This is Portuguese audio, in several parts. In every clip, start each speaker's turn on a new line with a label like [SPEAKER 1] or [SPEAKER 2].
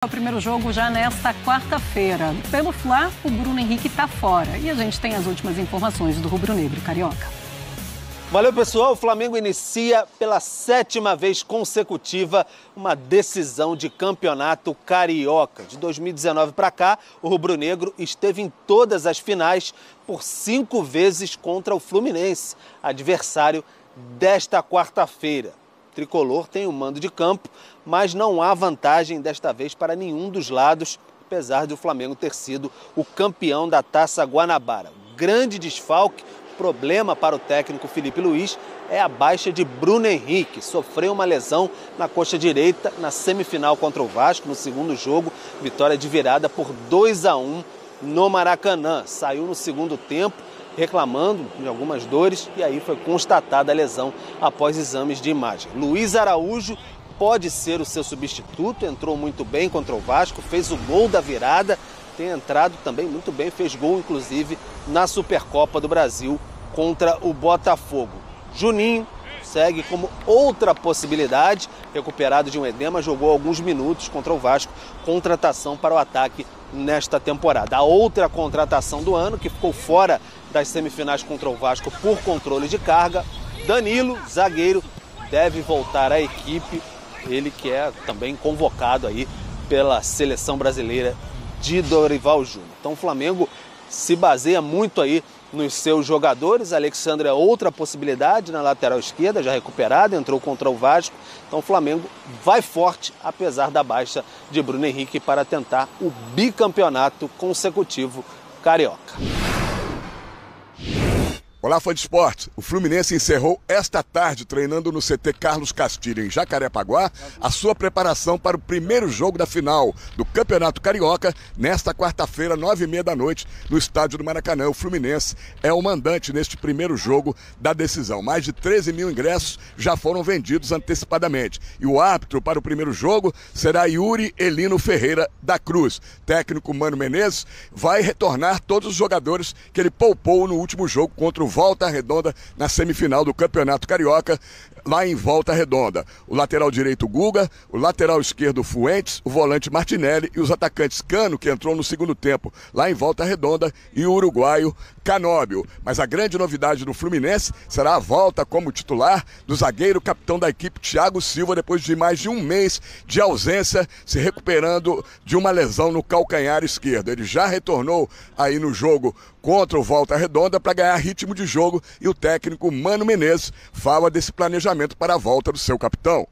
[SPEAKER 1] O primeiro jogo já nesta quarta-feira. Pelo Fla, o Bruno Henrique está fora. E a gente tem as últimas informações do rubro-negro carioca.
[SPEAKER 2] Valeu, pessoal. O Flamengo inicia pela 7ª vez consecutiva uma decisão de campeonato carioca. De 2019 para cá, o rubro-negro esteve em todas as finais por 5 vezes contra o Fluminense, adversário desta quarta-feira. O tricolor tem o mando de campo, mas não há vantagem desta vez para nenhum dos lados, apesar de o Flamengo ter sido o campeão da Taça Guanabara. O grande desfalque, problema para o técnico Felipe Luiz, é a baixa de Bruno Henrique. Sofreu uma lesão na coxa direita na semifinal contra o Vasco, no segundo jogo, vitória de virada por 2-1 no Maracanã. Saiu no segundo tempo, reclamando de algumas dores, e aí foi constatada a lesão após exames de imagem. Luiz Araújo pode ser o seu substituto, entrou muito bem contra o Vasco, fez o gol da virada, tem entrado também muito bem, fez gol inclusive na Supercopa do Brasil contra o Botafogo. Juninho segue como outra possibilidade, recuperado de um edema, jogou alguns minutos contra o Vasco, contratação para o ataque nesta temporada. A outra contratação do ano, que ficou fora das semifinais contra o Vasco por controle de carga, Danilo, zagueiro, deve voltar à equipe, ele que é também convocado aí pela seleção brasileira de Dorival Júnior. Então o Flamengo se baseia muito aí nos seus jogadores. Alexandre é outra possibilidade na lateral esquerda, já recuperado, entrou contra o Vasco. Então o Flamengo vai forte, apesar da baixa de Bruno Henrique, para tentar o bicampeonato consecutivo carioca.
[SPEAKER 3] Olá, fã de esporte. O Fluminense encerrou esta tarde, treinando no CT Carlos Castilho, em Jacarepaguá, a sua preparação para o primeiro jogo da final do Campeonato Carioca, nesta quarta-feira, 9h30 da noite, no estádio do Maracanã. O Fluminense é o mandante neste primeiro jogo da decisão. Mais de 13 mil ingressos já foram vendidos antecipadamente. E o árbitro para o primeiro jogo será Yuri Elino Ferreira da Cruz. Técnico Mano Menezes vai retornar todos os jogadores que ele poupou no último jogo contra o Volta Redonda na semifinal do Campeonato Carioca, lá em Volta Redonda. O lateral direito Guga, o lateral esquerdo Fuentes, o volante Martinelli e os atacantes Cano, que entrou no segundo tempo lá em Volta Redonda, e o uruguaio Canóbio. Mas a grande novidade do Fluminense será a volta como titular do zagueiro capitão da equipe Thiago Silva, depois de mais de um mês de ausência, se recuperando de uma lesão no calcanhar esquerdo. Ele já retornou aí no jogo contra o Volta Redonda para ganhar ritmo de jogo, e o técnico Mano Menezes fala desse planejamento para a volta do seu capitão.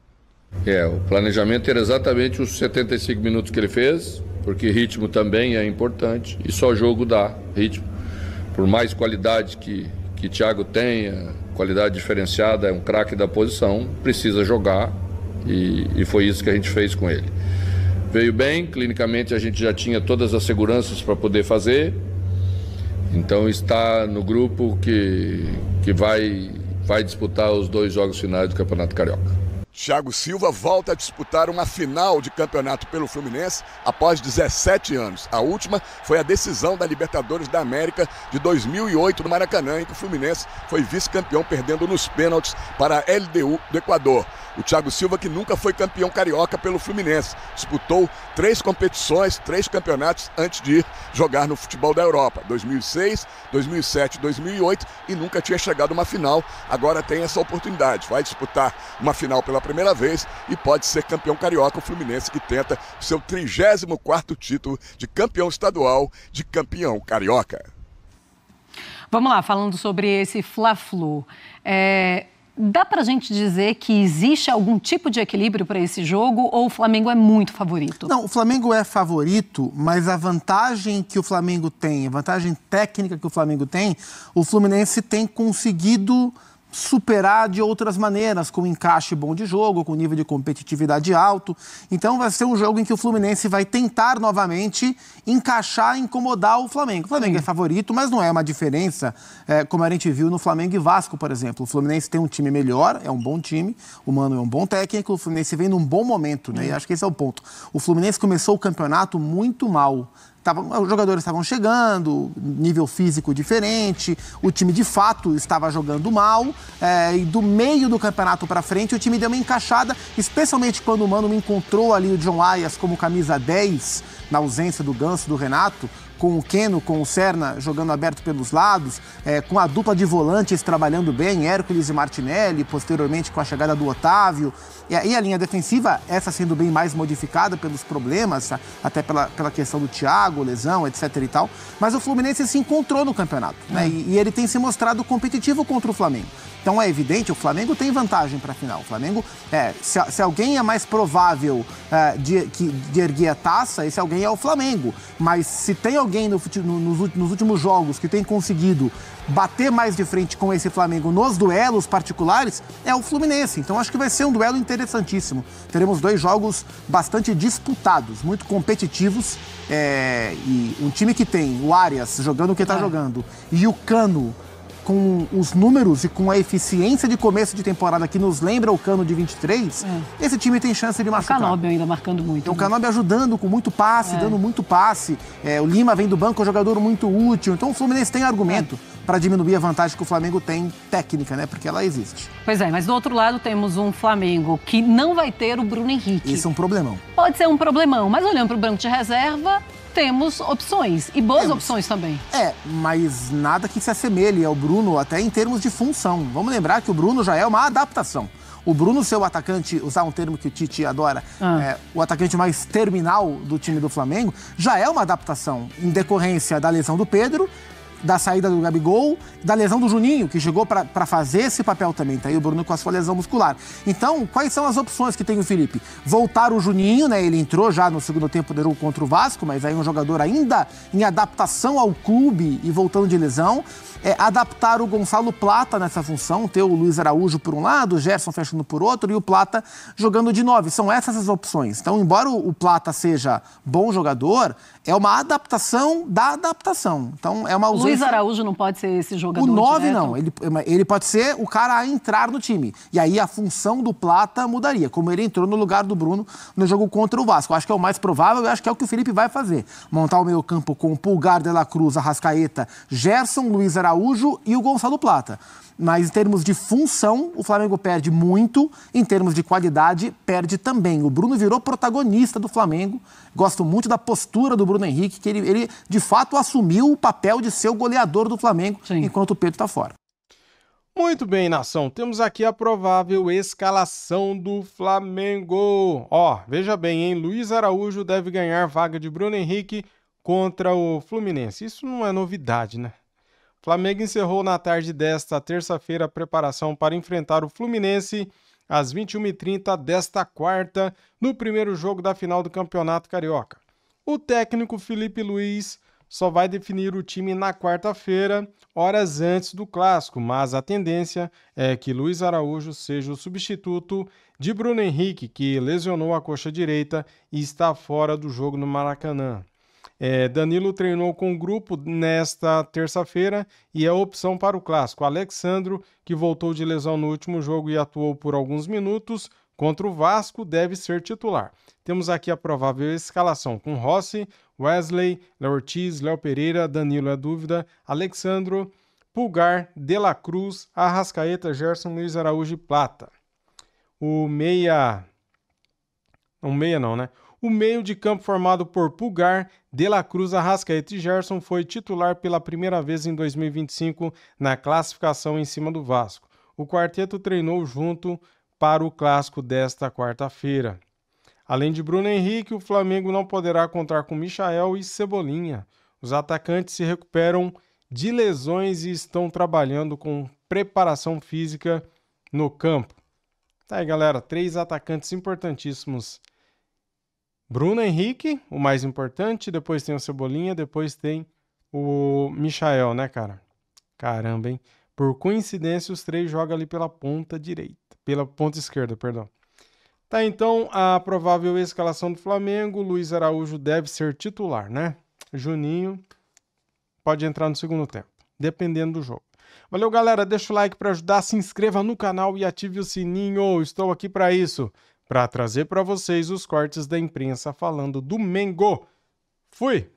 [SPEAKER 4] O planejamento era exatamente os 75 minutos que ele fez, porque ritmo também é importante e só jogo dá ritmo. Por mais qualidade que Thiago tenha, qualidade diferenciada, é um craque da posição, precisa jogar, e foi isso que a gente fez com ele. Veio bem, clinicamente a gente já tinha todas as seguranças para poder fazer, então está no grupo que vai disputar os 2 jogos finais do Campeonato Carioca.
[SPEAKER 3] Thiago Silva volta a disputar uma final de campeonato pelo Fluminense após 17 anos. A última foi a decisão da Libertadores da América de 2008 no Maracanã, em que o Fluminense foi vice-campeão, perdendo nos pênaltis para a LDU do Equador. O Thiago Silva, que nunca foi campeão carioca pelo Fluminense, disputou 3 competições, 3 campeonatos antes de ir jogar no futebol da Europa. 2006, 2007, 2008, e nunca tinha chegado a uma final. Agora tem essa oportunidade. Vai disputar uma final pela primeira vez e pode ser campeão carioca. O Fluminense, que tenta o seu 34º título de campeão estadual, de campeão carioca.
[SPEAKER 1] Vamos lá, falando sobre esse Fla-Flu. Dá pra gente dizer que existe algum tipo de equilíbrio para esse jogo, ou o Flamengo é muito favorito?
[SPEAKER 5] Não, o Flamengo é favorito, mas a vantagem que o Flamengo tem, a vantagem técnica que o Flamengo tem, o Fluminense tem conseguido superar de outras maneiras, com encaixe bom de jogo, com nível de competitividade alto. Então vai ser um jogo em que o Fluminense vai tentar novamente encaixar e incomodar o Flamengo. O Flamengo é favorito, mas não é uma diferença, como a gente viu no Flamengo e Vasco, por exemplo. O Fluminense tem um time melhor, é um bom time, o Mano é um bom técnico, o Fluminense vem num bom momento, né? E acho que esse é o ponto. O Fluminense começou o campeonato muito mal. os jogadores estavam chegando, nível físico diferente, o time de fato estava jogando mal, e do meio do campeonato para frente o time deu uma encaixada, especialmente quando o Mano encontrou ali o John Arias como camisa 10, na ausência do Ganso, do Renato, com o Keno, com o Serna jogando aberto pelos lados, com a dupla de volantes trabalhando bem, Hércules e Martinelli, posteriormente com a chegada do Otávio, e a linha defensiva, essa sendo bem mais modificada pelos problemas, até pela questão do Thiago, lesão, etc e tal, mas o Fluminense se encontrou no campeonato, né? E ele tem se mostrado competitivo contra o Flamengo. Então é evidente, o Flamengo tem vantagem para a final. O Flamengo, se alguém é mais provável de erguer a taça, esse alguém é o Flamengo. Mas se tem alguém nos últimos jogos que tem conseguido bater mais de frente com esse Flamengo nos duelos particulares, é o Fluminense. Então acho que vai ser um duelo interessantíssimo. Teremos 2 jogos bastante disputados, muito competitivos. E um time que tem o Arias jogando o que está jogando e o Cano com os números e com a eficiência de começo de temporada que nos lembra o Cano de 23, esse time tem chance de machucar.
[SPEAKER 1] O Canóbio ainda marcando muito.
[SPEAKER 5] Então, o Canóbio ajudando com muito passe, dando muito passe. O Lima vem do banco, é um jogador muito útil. Então, o Fluminense tem argumento para diminuir a vantagem que o Flamengo tem técnica, né? Porque ela existe.
[SPEAKER 1] Pois é, mas do outro lado temos um Flamengo que não vai ter o Bruno Henrique.
[SPEAKER 5] Isso é um problemão.
[SPEAKER 1] Pode ser um problemão, mas olhando para o banco de reserva, temos opções, e boas opções também.
[SPEAKER 5] Mas nada que se assemelhe ao Bruno, até em termos de função. Vamos lembrar que o Bruno já é uma adaptação. O Bruno ser o atacante, usar um termo que o Tite adora, o atacante mais terminal do time do Flamengo, já é uma adaptação em decorrência da lesão do Pedro, da saída do Gabigol, da lesão do Juninho, que chegou para fazer esse papel também. Tá aí o Bruno com a sua lesão muscular. Então, quais são as opções que tem o Felipe? Voltar o Juninho, né? Ele entrou já no segundo tempo do jogo contra o Vasco, mas aí um jogador ainda em adaptação ao clube e voltando de lesão. Adaptar o Gonçalo Plata nessa função, ter o Luiz Araújo por um lado, o Gerson fechando por outro e o Plata jogando de 9. São essas as opções. Então, embora o Plata seja bom jogador, é uma adaptação da adaptação. Então, é uma ausência...
[SPEAKER 1] Luiz Araújo não pode ser esse jogador
[SPEAKER 5] O 9
[SPEAKER 1] direto?
[SPEAKER 5] não, ele pode ser o cara a entrar no time. E aí a função do Plata mudaria, como ele entrou no lugar do Bruno no jogo contra o Vasco. Eu acho que é o mais provável, eu acho que é o que o Felipe vai fazer. Montar o meio campo com o Pulgar, De La Cruz, Arrascaeta, Gerson, Luiz Araújo e o Gonçalo Plata. Mas em termos de função, o Flamengo perde muito, em termos de qualidade, perde também. O Bruno virou protagonista do Flamengo. Gosto muito da postura do Bruno Henrique, que ele de fato assumiu o papel de ser o goleador do Flamengo, enquanto o Pedro está fora.
[SPEAKER 6] Muito bem, nação. Temos aqui a provável escalação do Flamengo. Veja bem, hein? Luiz Araújo deve ganhar vaga de Bruno Henrique contra o Fluminense. Isso não é novidade, né? O Flamengo encerrou na tarde desta terça-feira a preparação para enfrentar o Fluminense às 21h30 desta quarta, no primeiro jogo da final do Campeonato Carioca. O técnico Felipe Luiz só vai definir o time na quarta-feira, horas antes do clássico, mas a tendência é que Luiz Araújo seja o substituto de Bruno Henrique, que lesionou a coxa direita e está fora do jogo no Maracanã. Danilo treinou com o grupo nesta terça-feira e é opção para o clássico. Alexandro, que voltou de lesão no último jogo e atuou por alguns minutos contra o Vasco, deve ser titular. Temos aqui a provável escalação com Rossi, Wesley, Léo Ortiz, Léo Pereira, Danilo é dúvida, Alexandro, Pulgar, De La Cruz, Arrascaeta, Gerson, Luiz Araújo e Plata. O meio de campo formado por Pulgar, De La Cruz, Arrascaeta e Gerson foi titular pela primeira vez em 2025 na classificação em cima do Vasco. O quarteto treinou junto para o clássico desta quarta-feira. Além de Bruno Henrique, o Flamengo não poderá contar com Michael e Cebolinha. Os atacantes se recuperam de lesões e estão trabalhando com preparação física no campo. Tá aí, galera, 3 atacantes importantíssimos. Bruno Henrique, o mais importante, depois tem o Cebolinha, depois tem o Michael, né, cara? Caramba, hein? Por coincidência, os 3 jogam ali pela ponta esquerda, perdão. Tá, então, a provável escalação do Flamengo, Luiz Araújo deve ser titular, né? Juninho pode entrar no segundo tempo, dependendo do jogo. Valeu, galera, deixa o like para ajudar, se inscreva no canal e ative o sininho, estou aqui para isso. Para trazer para vocês os cortes da imprensa falando do Mengo. Fui!